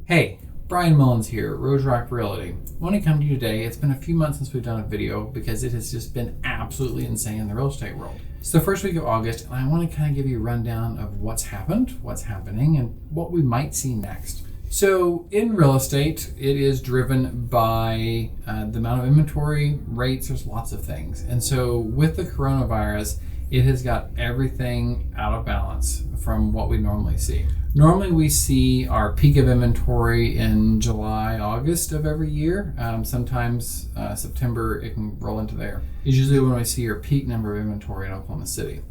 Hey, Brian Mullins here, Rose Rock Realty. I want to come to you today. It's been a few months since we've done a video because it has just been absolutely insane in the real estate world. It's the first week of August, and I want to kind of give you a rundown of what's happened, what's happening, and what we might see next. So in real estate, it is driven by the amount of inventory, rates, there's lots of things. And so with the coronavirus, it has got everything out of balance from what we normally see. Normally we see our peak of inventory in July, August of every year. Sometimes September, it can roll into there. It's usually when we see your peak number of inventory in Oklahoma City.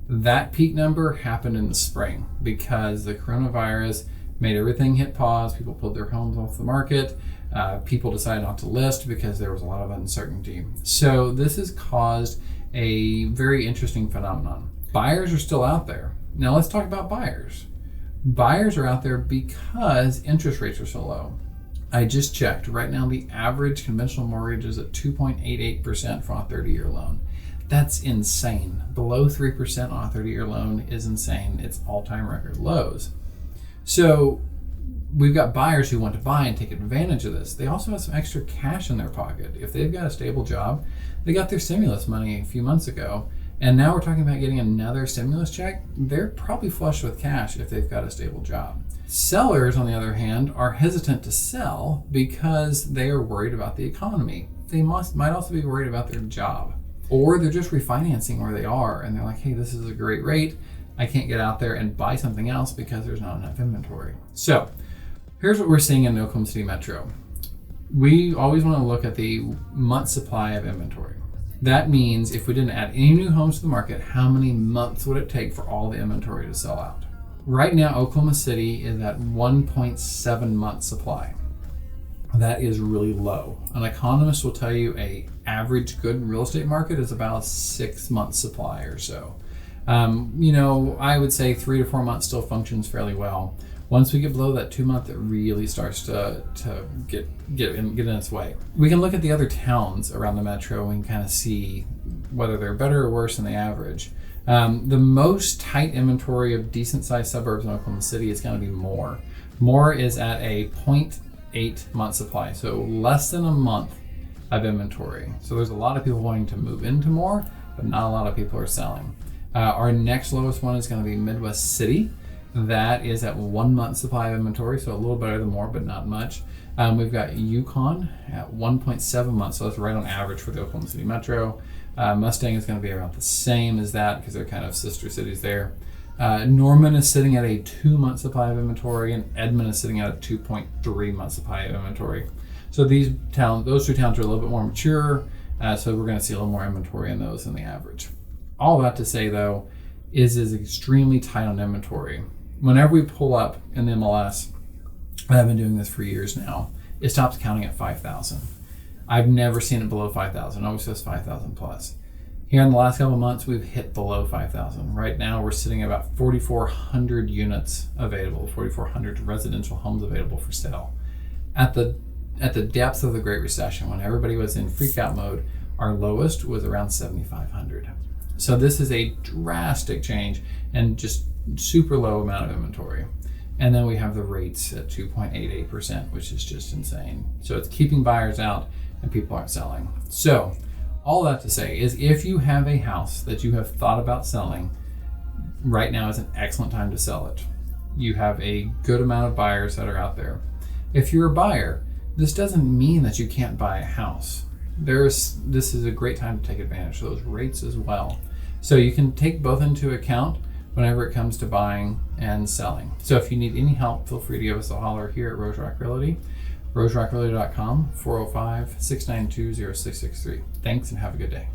That peak number happened in the spring because the coronavirus made everything hit pause. People pulled their homes off the market. People decided not to list because there was a lot of uncertainty. So this has caused a very interesting phenomenon. Buyers are still out there. Now let's talk about buyers. Buyers are out there because interest rates are so low. I just checked. Right now, the average conventional mortgage is at 2.88% for a 30-year loan. That's insane. Below 3% on a 30-year loan is insane. It's all-time record lows. So we've got buyers who want to buy and take advantage of this. They also have some extra cash in their pocket. If they've got a stable job, they got their stimulus money a few months ago, and now we're talking about getting another stimulus check. They're probably flush with cash if they've got a stable job. Sellers, on the other hand, are hesitant to sell because they are worried about the economy. They might also be worried about their job, or they're just refinancing where they are and they're like, hey, this is a great rate. I can't get out there and buy something else because there's not enough inventory. So here's what we're seeing in the Oklahoma City Metro. We always want to look at the month supply of inventory. That means if we didn't add any new homes to the market, how many months would it take for all the inventory to sell out? Right now, Oklahoma City is at 1.7 month supply. That is really low. An economist will tell you a average good real estate market is about 6 months supply or so. I would say 3 to 4 months still functions fairly well. Once we get below that 2 month, it really starts to get in its way. We can look at the other towns around the metro and kind of see whether they're better or worse than the average. The most tight inventory of decent sized suburbs in Oklahoma City is going to be Moore. Moore is at a 0.8 month supply, so less than a month of inventory. So there's a lot of people wanting to move into Moore, but not a lot of people are selling. Our next lowest one is going to be Midwest City. That is at 1 month supply of inventory, so a little better than Moore, but not much. We've got Yukon at 1.7 months, so that's right on average for the Oklahoma City Metro. Mustang is going to be around the same as that because they're kind of sister cities there. Norman is sitting at a 2 month supply of inventory, and Edmond is sitting at a 2.3 month supply of inventory. So those two towns are a little bit more mature, so we're going to see a little more inventory in those than the average. All that to say, though, is extremely tight on inventory. Whenever we pull up in the MLS, I've been doing this for years now, it stops counting at 5,000. I've never seen it below 5,000. It always says 5,000 plus. Here in the last couple of months, we've hit below 5,000. Right now, we're sitting at about 4,400 units available, 4,400 residential homes available for sale. At the depth of the Great Recession, when everybody was in freak out mode, our lowest was around 7,500. So this is a drastic change and just super low amount of inventory. And then we have the rates at 2.88%, which is just insane. So it's keeping buyers out and people aren't selling. So all that to say is if you have a house that you have thought about selling, right now is an excellent time to sell it. You have a good amount of buyers that are out there. If you're a buyer, this doesn't mean that you can't buy a house. This is a great time to take advantage of those rates as well. So you can take both into account whenever it comes to buying and selling. So if you need any help, feel free to give us a holler here at Rose Rock Realty, roserockrealty.com, 405-692-0663. Thanks and have a good day.